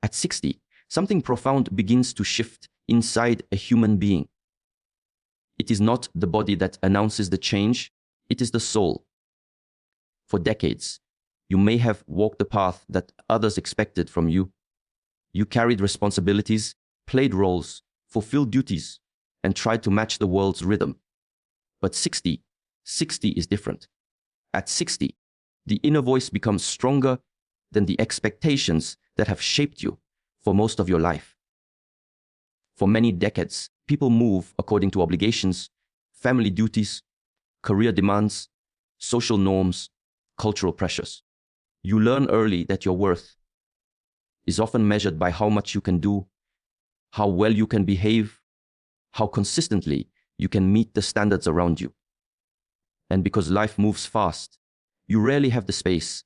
At 60, something profound begins to shift inside a human being. It is not the body that announces the change, it is the soul. For decades, you may have walked the path that others expected from you. You carried responsibilities, played roles, fulfilled duties, and tried to match the world's rhythm. But 60 is different. At 60, the inner voice becomes stronger than the expectations that have shaped you for most of your life. For many decades, people move according to obligations, family duties, career demands, social norms, cultural pressures. You learn early that your worth is often measured by how much you can do, how well you can behave, how consistently you can meet the standards around you. And because life moves fast, you rarely have the space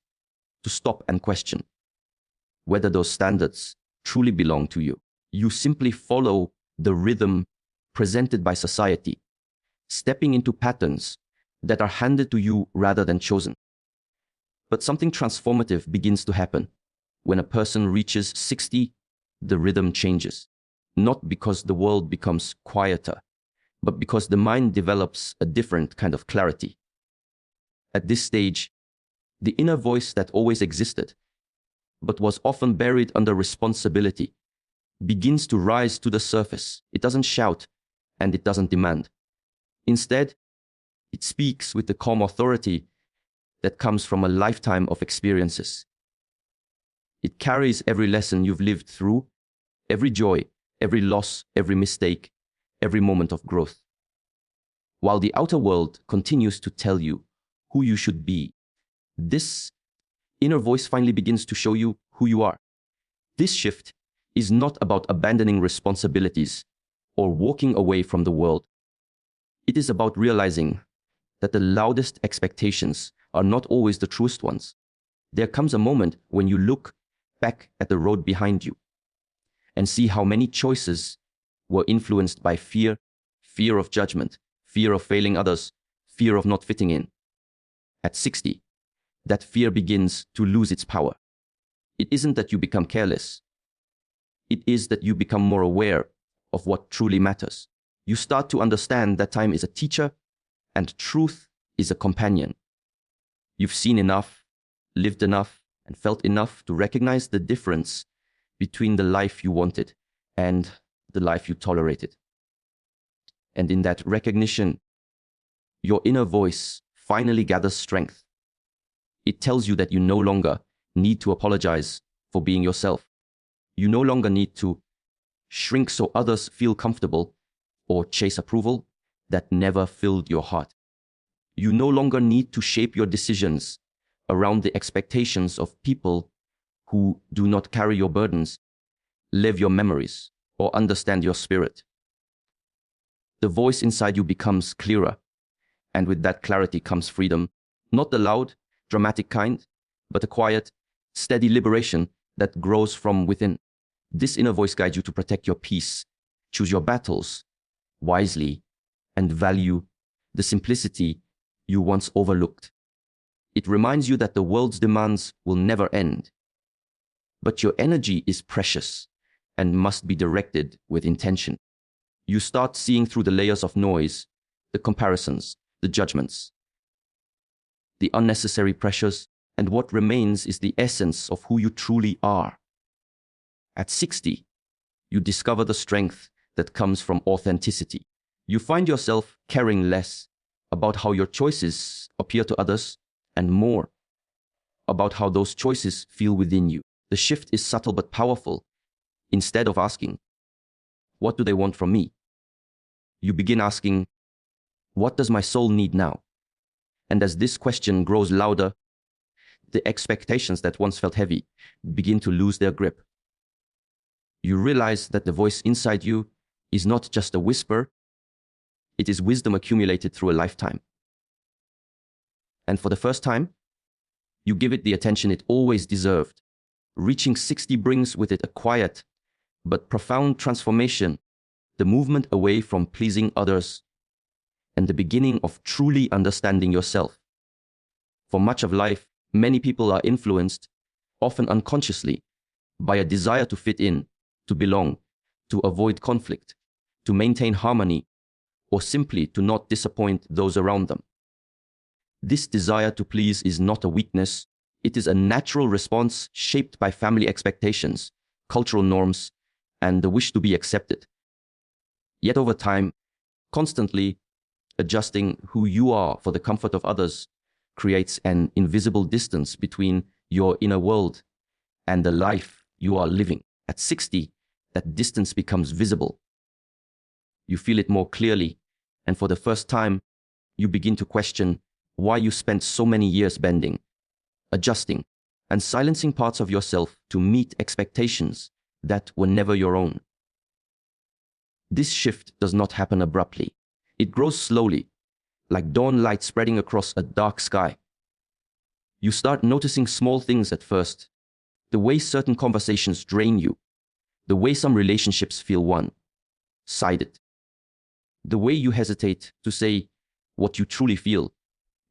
to stop and question whether those standards truly belong to you. You simply follow the rhythm presented by society, stepping into patterns that are handed to you rather than chosen. But something transformative begins to happen. When a person reaches 60, the rhythm changes. Not because the world becomes quieter, but because the mind develops a different kind of clarity. At this stage, the inner voice that always existed, but was often buried under responsibility, begins to rise to the surface. It doesn't shout, and it doesn't demand. Instead, it speaks with the calm authority that comes from a lifetime of experiences. It carries every lesson you've lived through, every joy, every loss, every mistake, every moment of growth. While the outer world continues to tell you who you should be, this inner voice finally begins to show you who you are. This shift is not about abandoning responsibilities or walking away from the world. It is about realizing that the loudest expectations are not always the truest ones. There comes a moment when you look back at the road behind you and see how many choices were influenced by fear, fear of judgment, fear of failing others, fear of not fitting in. At 60, that fear begins to lose its power. It isn't that you become careless. It is that you become more aware of what truly matters. You start to understand that time is a teacher and truth is a companion. You've seen enough, lived enough, and felt enough to recognize the difference between the life you wanted and the life you tolerated. And in that recognition, your inner voice finally gathers strength. It tells you that you no longer need to apologize for being yourself. You no longer need to shrink so others feel comfortable or chase approval that never filled your heart. You no longer need to shape your decisions around the expectations of people who do not carry your burdens, live your memories, or understand your spirit. The voice inside you becomes clearer, and with that clarity comes freedom, not the loud, dramatic kind, but a quiet, steady liberation that grows from within. This inner voice guides you to protect your peace, choose your battles wisely, and value the simplicity you once overlooked. It reminds you that the world's demands will never end, but your energy is precious and must be directed with intention. You start seeing through the layers of noise, the comparisons, the judgments, the unnecessary pressures, and what remains is the essence of who you truly are. At 60, you discover the strength that comes from authenticity. You find yourself caring less about how your choices appear to others and more about how those choices feel within you. The shift is subtle but powerful. Instead of asking, "What do they want from me?" you begin asking, "What does my soul need now?" And as this question grows louder, the expectations that once felt heavy begin to lose their grip. You realize that the voice inside you is not just a whisper, it is wisdom accumulated through a lifetime. And for the first time, you give it the attention it always deserved. Reaching 60 brings with it a quiet but profound transformation, the movement away from pleasing others, and the beginning of truly understanding yourself. For much of life, many people are influenced, often unconsciously, by a desire to fit in, to belong, to avoid conflict, to maintain harmony, or simply to not disappoint those around them. This desire to please is not a weakness. It is a natural response shaped by family expectations, cultural norms, and the wish to be accepted. Yet over time, constantly adjusting who you are for the comfort of others creates an invisible distance between your inner world and the life you are living. At 60, that distance becomes visible. You feel it more clearly, and for the first time, you begin to question why you spent so many years bending, adjusting, and silencing parts of yourself to meet expectations that were never your own. This shift does not happen abruptly. It grows slowly, like dawn light spreading across a dark sky. You start noticing small things at first, the way certain conversations drain you, the way some relationships feel one-sided, the way you hesitate to say what you truly feel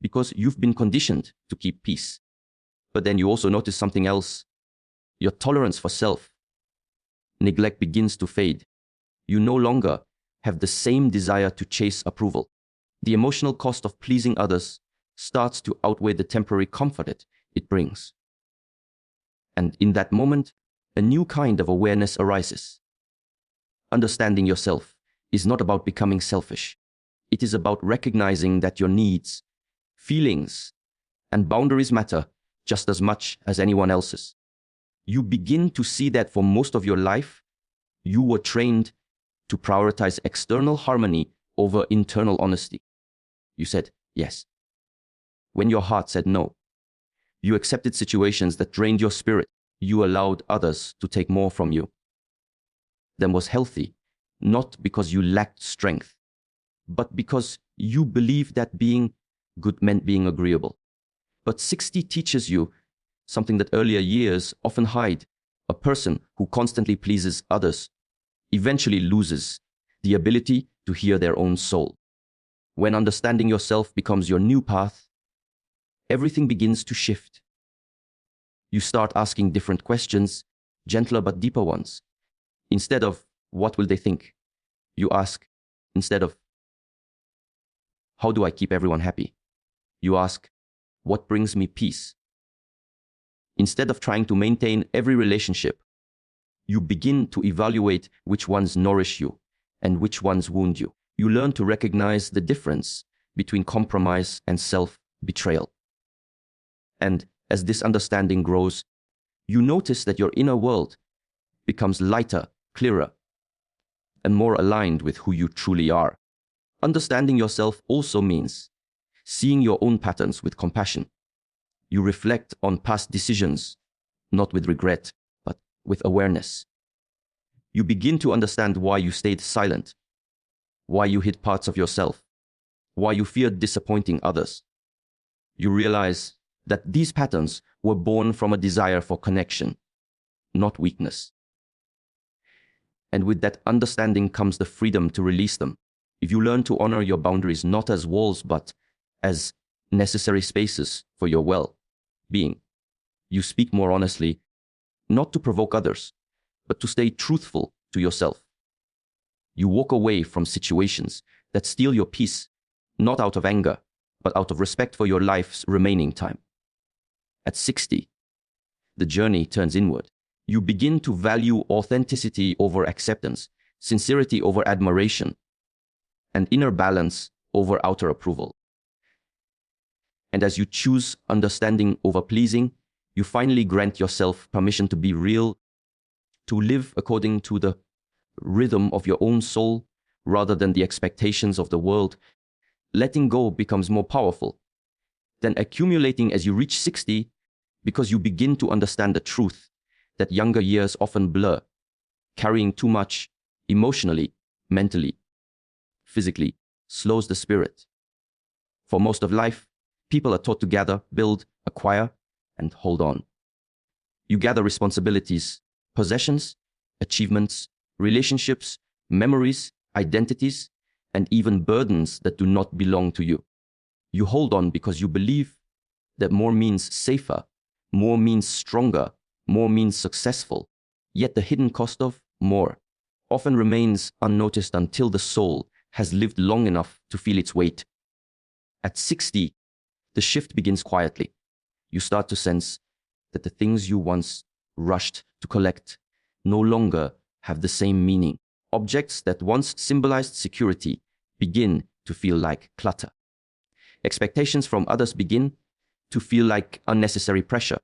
because you've been conditioned to keep peace. But then you also notice something else. Your tolerance for self-neglect begins to fade. You no longer have the same desire to chase approval. The emotional cost of pleasing others starts to outweigh the temporary comfort it brings. And in that moment, a new kind of awareness arises. Understanding yourself is not about becoming selfish. It is about recognizing that your needs, feelings, and boundaries matter just as much as anyone else's. You begin to see that for most of your life, you were trained to prioritize external harmony over internal honesty. You said yes when your heart said no. You accepted situations that drained your spirit. You allowed others to take more from you than was healthy, not because you lacked strength, but because you believed that being good meant being agreeable. But 60 teaches you something that earlier years often hide. A person who constantly pleases others eventually loses the ability to hear their own soul. When understanding yourself becomes your new path, everything begins to shift. You start asking different questions, gentler but deeper ones. Instead of, what will they think? You ask, instead of, how do I keep everyone happy? You ask, what brings me peace? Instead of trying to maintain every relationship, you begin to evaluate which ones nourish you and which ones wound you. You learn to recognize the difference between compromise and self-betrayal. And as this understanding grows, you notice that your inner world becomes lighter, clearer, and more aligned with who you truly are. Understanding yourself also means seeing your own patterns with compassion. You reflect on past decisions, not with regret, but with awareness. You begin to understand why you stayed silent, why you hid parts of yourself, why you feared disappointing others. You realize that these patterns were born from a desire for connection, not weakness. And with that understanding comes the freedom to release them. If you learn to honor your boundaries not as walls, but as necessary spaces for your well-being, you speak more honestly, not to provoke others, but to stay truthful to yourself. You walk away from situations that steal your peace, not out of anger, but out of respect for your life's remaining time. At 60, the journey turns inward. You begin to value authenticity over acceptance, sincerity over admiration, and inner balance over outer approval. And as you choose understanding over pleasing, you finally grant yourself permission to be real, to live according to the rhythm of your own soul rather than the expectations of the world. Letting go becomes more powerful than accumulating as you reach 60, because you begin to understand the truth that younger years often blur. Carrying too much emotionally, mentally, physically slows the spirit. For most of life, people are taught to gather, build, acquire, and hold on. You gather responsibilities, possessions, achievements, relationships, memories, identities, and even burdens that do not belong to you. You hold on because you believe that more means safer, more means stronger, more means successful. Yet the hidden cost of more often remains unnoticed until the soul has lived long enough to feel its weight. At 60, the shift begins quietly. You start to sense that the things you once rushed to collect no longer have the same meaning. Objects that once symbolized security begin to feel like clutter. Expectations from others begin to feel like unnecessary pressure.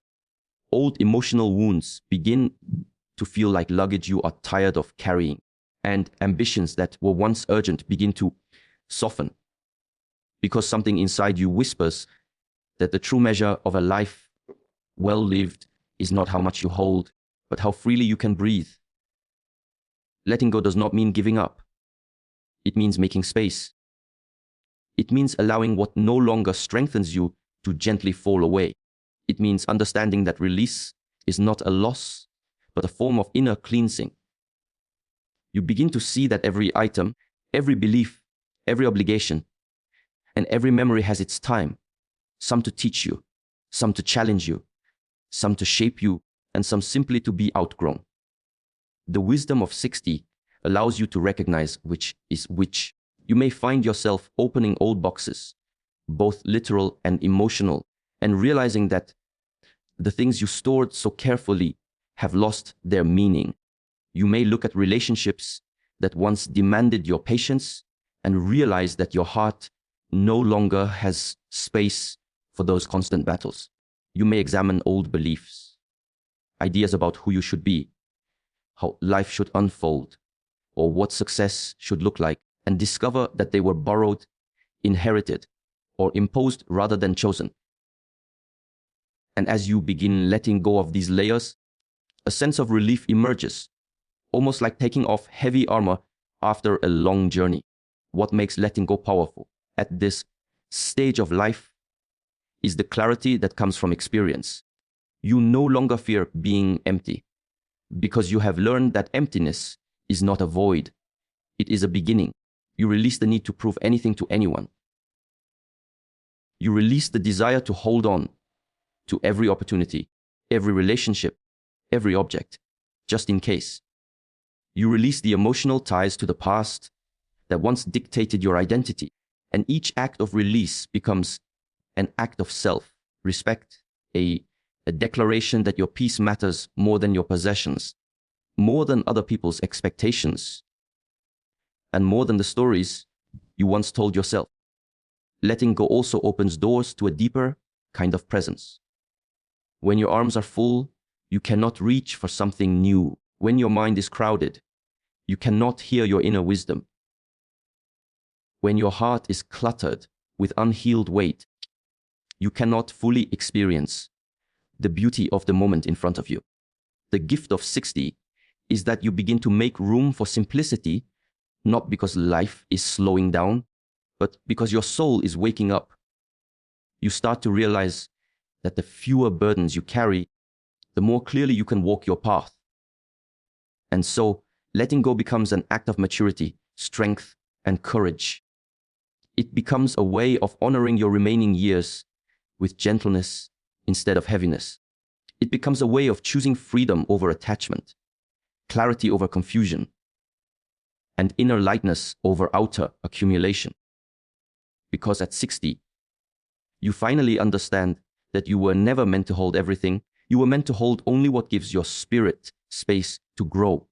Old emotional wounds begin to feel like luggage you are tired of carrying. And ambitions that were once urgent begin to soften. Because something inside you whispers that the true measure of a life well lived is not how much you hold, but how freely you can breathe. Letting go does not mean giving up. It means making space. It means allowing what no longer strengthens you to gently fall away. It means understanding that release is not a loss, but a form of inner cleansing. You begin to see that every item, every belief, every obligation, and every memory has its time. Some to teach you, some to challenge you, some to shape you, and some simply to be outgrown. The wisdom of 60 allows you to recognize which is which. You may find yourself opening old boxes, both literal and emotional, and realizing that the things you stored so carefully have lost their meaning. You may look at relationships that once demanded your patience and realize that your heart no longer has space for those constant battles. You may examine old beliefs, ideas about who you should be, how life should unfold, or what success should look like, and discover that they were borrowed, inherited, or imposed rather than chosen. And as you begin letting go of these layers, a sense of relief emerges, almost like taking off heavy armor after a long journey. What makes letting go powerful at this stage of life is the clarity that comes from experience. You no longer fear being empty, because you have learned that emptiness is not a void. It is a beginning. You release the need to prove anything to anyone. You release the desire to hold on to every opportunity, every relationship, every object, just in case. You release the emotional ties to the past that once dictated your identity, and each act of release becomes an act of self-respect, a declaration that your peace matters more than your possessions, more than other people's expectations, and more than the stories you once told yourself. Letting go also opens doors to a deeper kind of presence. When your arms are full, you cannot reach for something new. When your mind is crowded, you cannot hear your inner wisdom. When your heart is cluttered with unhealed weight, you cannot fully experience the beauty of the moment in front of you. The gift of 60 is that you begin to make room for simplicity, not because life is slowing down, but because your soul is waking up. You start to realize that the fewer burdens you carry, the more clearly you can walk your path. And so, letting go becomes an act of maturity, strength, and courage. It becomes a way of honoring your remaining years with gentleness instead of heaviness. It becomes a way of choosing freedom over attachment, clarity over confusion, and inner lightness over outer accumulation. Because at 60, you finally understand that you were never meant to hold everything. You were meant to hold only what gives your spirit space to grow.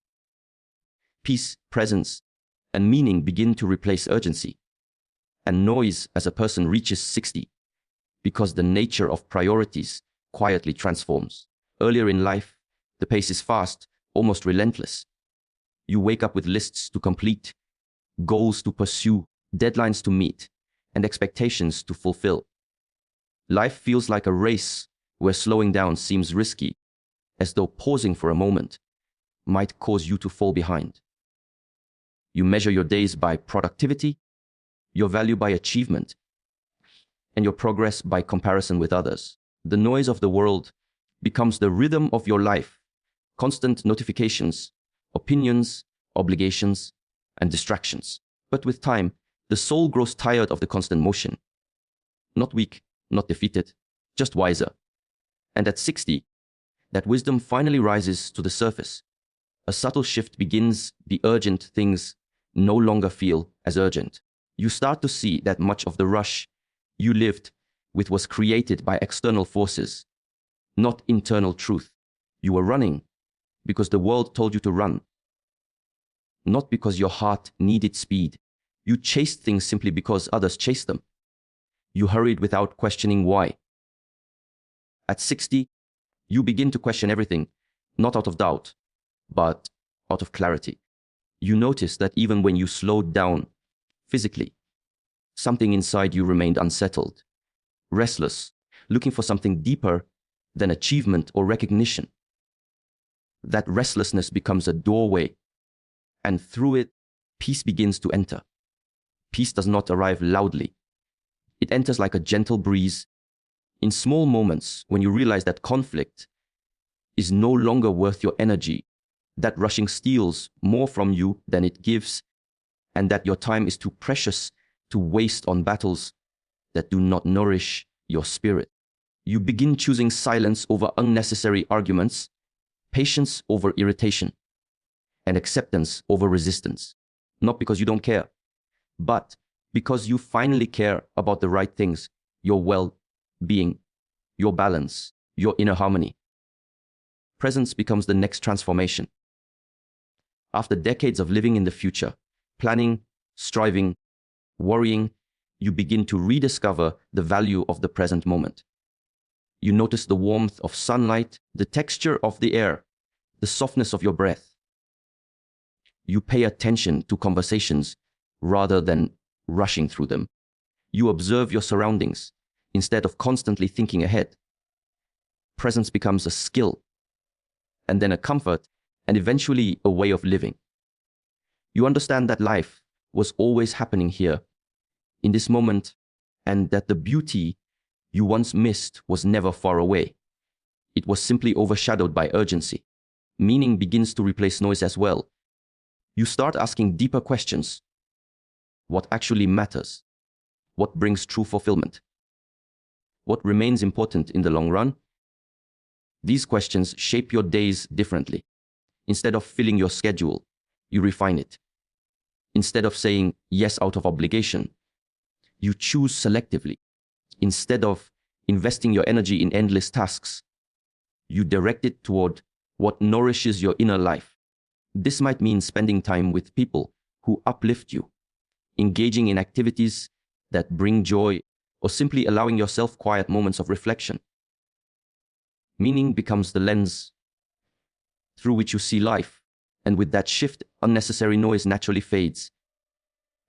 Peace, presence, and meaning begin to replace urgency and noise as a person reaches 60, because the nature of priorities quietly transforms. Earlier in life, the pace is fast, almost relentless. You wake up with lists to complete, goals to pursue, deadlines to meet, and expectations to fulfill. Life feels like a race where slowing down seems risky, as though pausing for a moment might cause you to fall behind. You measure your days by productivity, your value by achievement, and your progress by comparison with others. The noise of the world becomes the rhythm of your life. Constant notifications, opinions, obligations, and distractions. But with time, the soul grows tired of the constant motion. Not weak, not defeated, just wiser. And at 60, that wisdom finally rises to the surface. A subtle shift begins. The urgent things no longer feel as urgent. You start to see that much of the rush you lived with was created by external forces, not internal truth. You were running because the world told you to run, not because your heart needed speed. You chased things simply because others chased them. You hurried without questioning why. At 60, you begin to question everything, not out of doubt, but out of clarity. You notice that even when you slowed down physically, something inside you remained unsettled, restless, looking for something deeper than achievement or recognition. That restlessness becomes a doorway, and through it, peace begins to enter. Peace does not arrive loudly. It enters like a gentle breeze in small moments when you realize that conflict is no longer worth your energy, that rushing steals more from you than it gives, and that your time is too precious to waste on battles that do not nourish your spirit. You begin choosing silence over unnecessary arguments, patience over irritation, and acceptance over resistance. Not because you don't care, but because you finally care about the right things, your well-being, your balance, your inner harmony. Presence becomes the next transformation. After decades of living in the future, planning, striving, worrying, you begin to rediscover the value of the present moment. You notice the warmth of sunlight, the texture of the air, the softness of your breath. You pay attention to conversations rather than rushing through them. You observe your surroundings instead of constantly thinking ahead. Presence becomes a skill, and then a comfort, and eventually a way of living. You understand that life was always happening here, in this moment, and that the beauty you once missed was never far away. It was simply overshadowed by urgency. Meaning begins to replace noise as well. You start asking deeper questions. What actually matters? What brings true fulfillment? What remains important in the long run? These questions shape your days differently. Instead of filling your schedule, you refine it. Instead of saying yes out of obligation, you choose selectively. Instead of investing your energy in endless tasks, you direct it toward what nourishes your inner life. This might mean spending time with people who uplift you, engaging in activities that bring joy, or simply allowing yourself quiet moments of reflection. Meaning becomes the lens through which you see life, and with that shift, unnecessary noise naturally fades.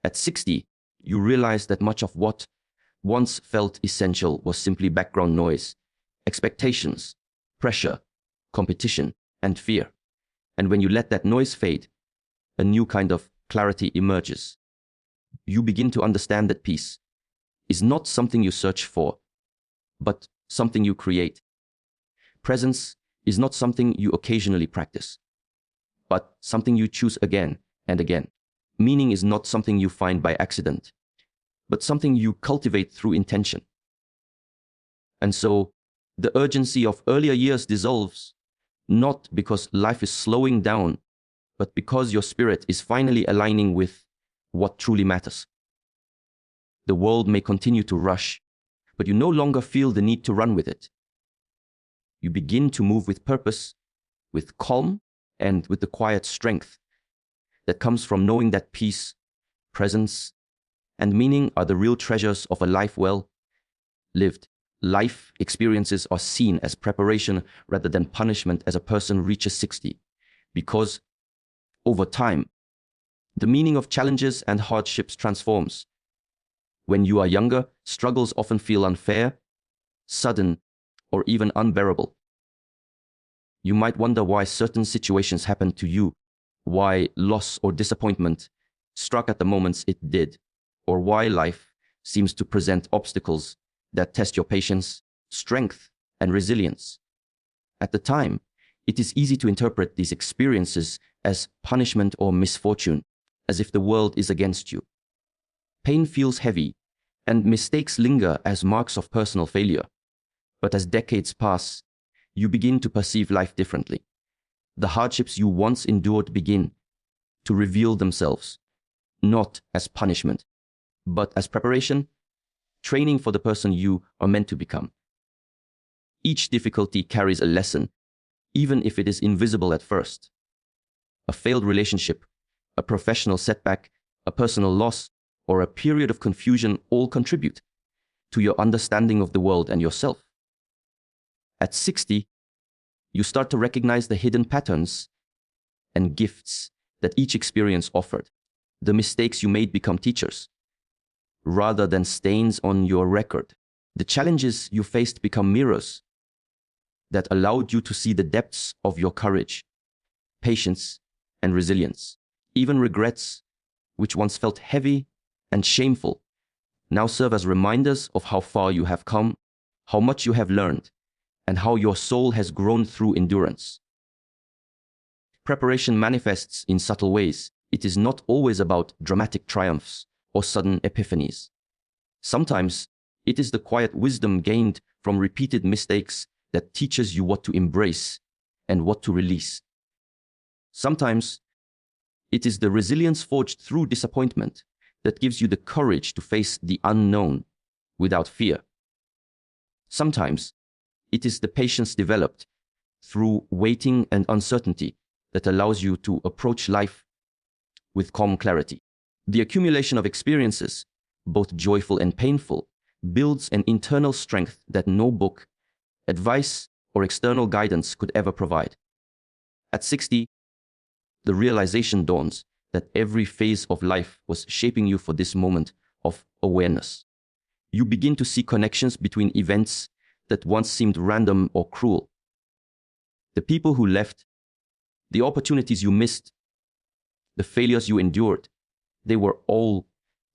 At 60, you realize that much of what once felt essential was simply background noise, expectations, pressure, competition, and fear. And when you let that noise fade, a new kind of clarity emerges. You begin to understand that peace is not something you search for, but something you create. Presence is not something you occasionally practice, but something you choose again and again. Meaning is not something you find by accident, but something you cultivate through intention. And so, the urgency of earlier years dissolves, not because life is slowing down, but because your spirit is finally aligning with what truly matters. The world may continue to rush, but you no longer feel the need to run with it. You begin to move with purpose, with calm, and with the quiet strength that comes from knowing that peace, presence, and meaning are the real treasures of a life well lived. Life experiences are seen as preparation rather than punishment as a person reaches 60, because over time, the meaning of challenges and hardships transforms. When you are younger, struggles often feel unfair, sudden, or even unbearable. You might wonder why certain situations happen to you, why loss or disappointment struck at the moments it did, or why life seems to present obstacles that test your patience, strength, and resilience. At the time, it is easy to interpret these experiences as punishment or misfortune, as if the world is against you. Pain feels heavy, and mistakes linger as marks of personal failure. But as decades pass, you begin to perceive life differently. The hardships you once endured begin to reveal themselves, not as punishment, but as preparation, training for the person you are meant to become. Each difficulty carries a lesson, even if it is invisible at first. A failed relationship, a professional setback, a personal loss, or a period of confusion all contribute to your understanding of the world and yourself. At 60, you start to recognize the hidden patterns and gifts that each experience offered. The mistakes you made become teachers, rather than stains on your record. The challenges you faced become mirrors that allowed you to see the depths of your courage, patience, and resilience. Even regrets, which once felt heavy and shameful, now serve as reminders of how far you have come, how much you have learned, and how your soul has grown through endurance. Preparation manifests in subtle ways. It is not always about dramatic triumphs or sudden epiphanies. Sometimes it is the quiet wisdom gained from repeated mistakes that teaches you what to embrace and what to release. Sometimes it is the resilience forged through disappointment that gives you the courage to face the unknown without fear. Sometimes it is the patience developed through waiting and uncertainty that allows you to approach life with calm clarity. The accumulation of experiences, both joyful and painful, builds an internal strength that no book, advice, or external guidance could ever provide. At 60, the realization dawns that every phase of life was shaping you for this moment of awareness. You begin to see connections between events that once seemed random or cruel. The people who left, the opportunities you missed, the failures you endured, they were all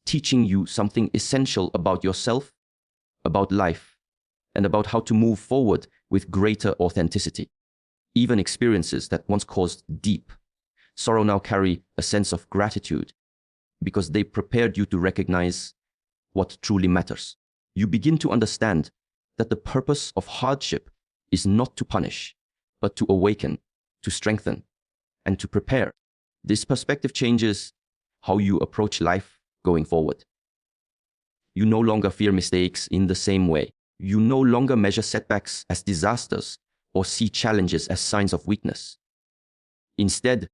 teaching you something essential about yourself, about life, and about how to move forward with greater authenticity. Even experiences that once caused deep sorrow now carry a sense of gratitude because they prepared you to recognize what truly matters. You begin to understand that the purpose of hardship is not to punish, but to awaken, to strengthen, and to prepare. This perspective changes how you approach life going forward. You no longer fear mistakes in the same way. You no longer measure setbacks as disasters or see challenges as signs of weakness. Instead,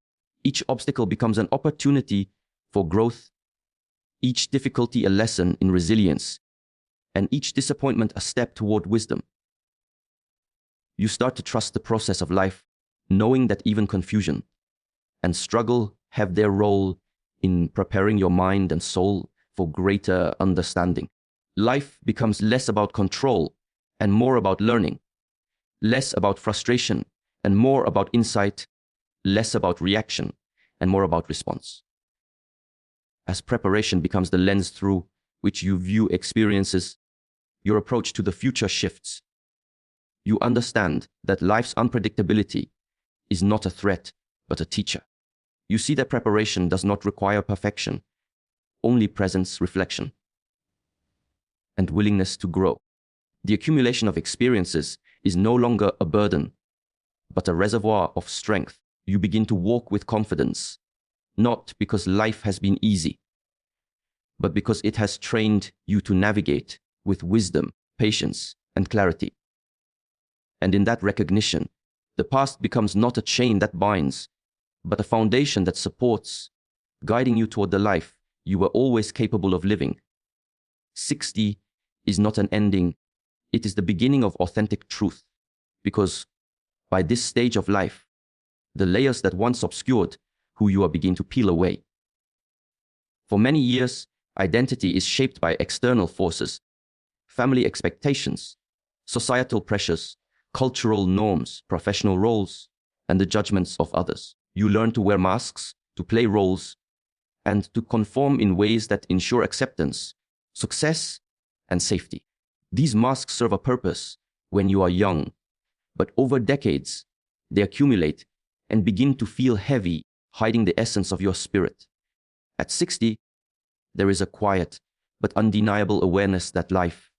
each obstacle becomes an opportunity for growth, each difficulty a lesson in resilience, and each disappointment a step toward wisdom. You start to trust the process of life, knowing that even confusion and struggle have their role in preparing your mind and soul for greater understanding. Life becomes less about control and more about learning, less about frustration and more about insight, less about reaction and more about response. As preparation becomes the lens through which you view experiences, your approach to the future shifts. You understand that life's unpredictability is not a threat, but a teacher. You see that preparation does not require perfection, only presence, reflection, and willingness to grow. The accumulation of experiences is no longer a burden, but a reservoir of strength. You begin to walk with confidence, not because life has been easy, but because it has trained you to navigate with wisdom, patience, and clarity. And in that recognition, the past becomes not a chain that binds, but a foundation that supports, guiding you toward the life you were always capable of living. 60 is not an ending, it is the beginning of authentic truth, because by this stage of life, the layers that once obscured who you are begin to peel away. For many years, identity is shaped by external forces, family expectations, societal pressures, cultural norms, professional roles, and the judgments of others. You learn to wear masks, to play roles, and to conform in ways that ensure acceptance, success, and safety. These masks serve a purpose when you are young, but over decades, they accumulate and begin to feel heavy, hiding the essence of your spirit. At 60, there is a quiet but undeniable awareness that life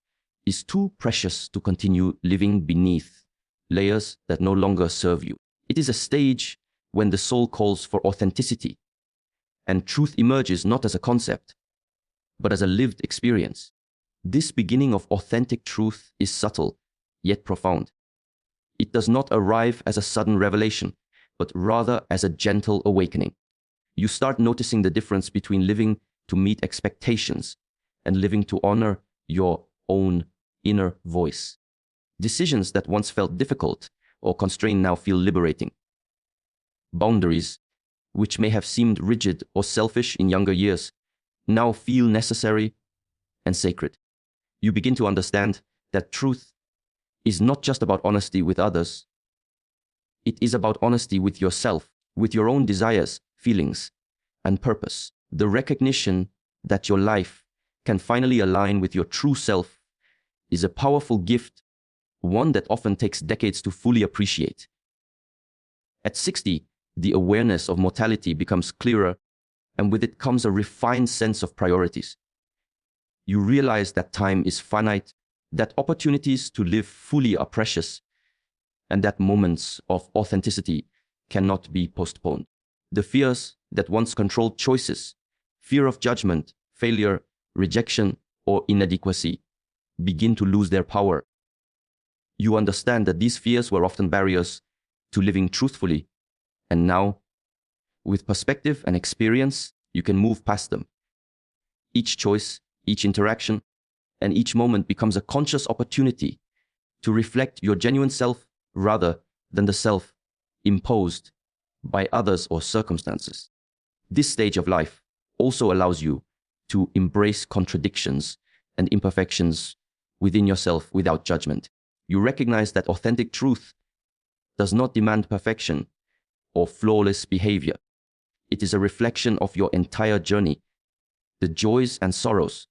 is too precious to continue living beneath layers that no longer serve you. It is a stage when the soul calls for authenticity, and truth emerges not as a concept, but as a lived experience. This beginning of authentic truth is subtle, yet profound. It does not arrive as a sudden revelation, but rather as a gentle awakening. You start noticing the difference between living to meet expectations and living to honor your own inner voice. Decisions that once felt difficult or constrained now feel liberating. Boundaries, which may have seemed rigid or selfish in younger years, now feel necessary and sacred. You begin to understand that truth is not just about honesty with others. It is about honesty with yourself, with your own desires, feelings, and purpose. The recognition that your life can finally align with your true self is a powerful gift, one that often takes decades to fully appreciate. At 60, the awareness of mortality becomes clearer, and with it comes a refined sense of priorities. You realize that time is finite, that opportunities to live fully are precious, and that moments of authenticity cannot be postponed. The fears that once controlled choices, fear of judgment, failure, rejection, or inadequacy, begin to lose their power. You understand that these fears were often barriers to living truthfully, and now, with perspective and experience, you can move past them. Each choice, each interaction, and each moment becomes a conscious opportunity to reflect your genuine self rather than the self imposed by others or circumstances. This stage of life also allows you to embrace contradictions and imperfections within yourself without judgment. You recognize that authentic truth does not demand perfection or flawless behavior. It is a reflection of your entire journey, the joys and sorrows,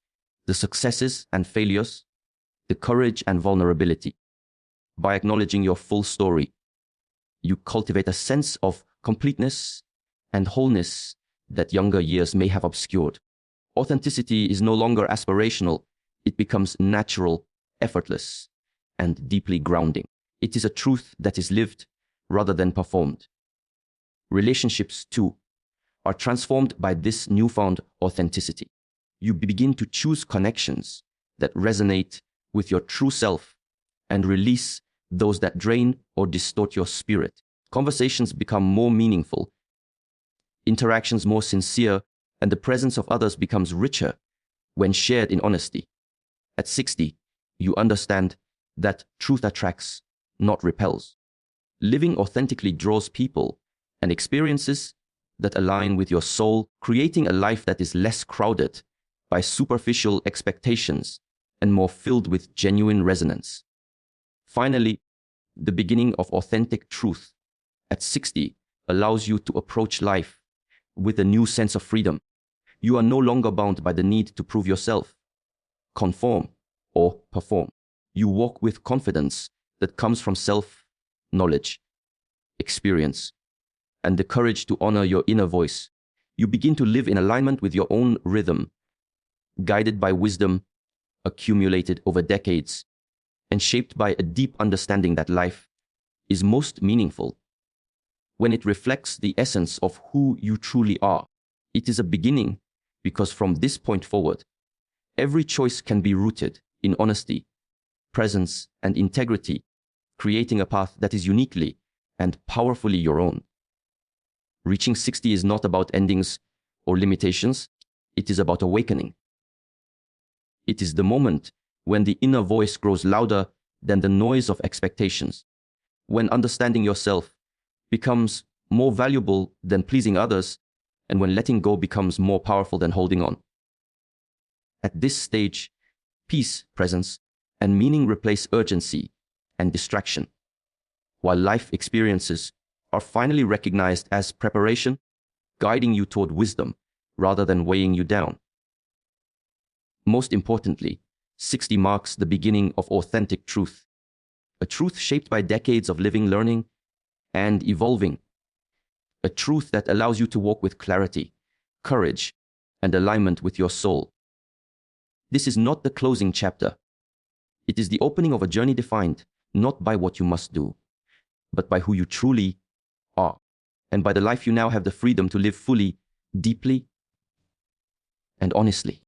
the successes and failures, the courage and vulnerability. By acknowledging your full story, you cultivate a sense of completeness and wholeness that younger years may have obscured. Authenticity is no longer aspirational. It becomes natural, effortless, and deeply grounding. It is a truth that is lived rather than performed. Relationships, too, are transformed by this newfound authenticity. You begin to choose connections that resonate with your true self and release those that drain or distort your spirit. Conversations become more meaningful, interactions more sincere, and the presence of others becomes richer when shared in honesty. At 60, you understand that truth attracts, not repels. Living authentically draws people and experiences that align with your soul, creating a life that is less crowded by superficial expectations and more filled with genuine resonance. Finally, the beginning of authentic truth at 60 allows you to approach life with a new sense of freedom. You are no longer bound by the need to prove yourself, conform, or perform. You walk with confidence that comes from self-knowledge, experience, and the courage to honor your inner voice. You begin to live in alignment with your own rhythm, guided by wisdom accumulated over decades, and shaped by a deep understanding that life is most meaningful when it reflects the essence of who you truly are. It is a beginning because from this point forward, every choice can be rooted in honesty, presence, and integrity, creating a path that is uniquely and powerfully your own. Reaching 60 is not about endings or limitations. It is about awakening. It is the moment when the inner voice grows louder than the noise of expectations, when understanding yourself becomes more valuable than pleasing others, and when letting go becomes more powerful than holding on. At this stage, peace, presence, and meaning replace urgency and distraction, while life experiences are finally recognized as preparation, guiding you toward wisdom rather than weighing you down. Most importantly, 60 marks the beginning of authentic truth, a truth shaped by decades of living, learning, and evolving, a truth that allows you to walk with clarity, courage, and alignment with your soul. This is not the closing chapter. It is the opening of a journey defined not by what you must do, but by who you truly are, and by the life you now have the freedom to live fully, deeply, and honestly.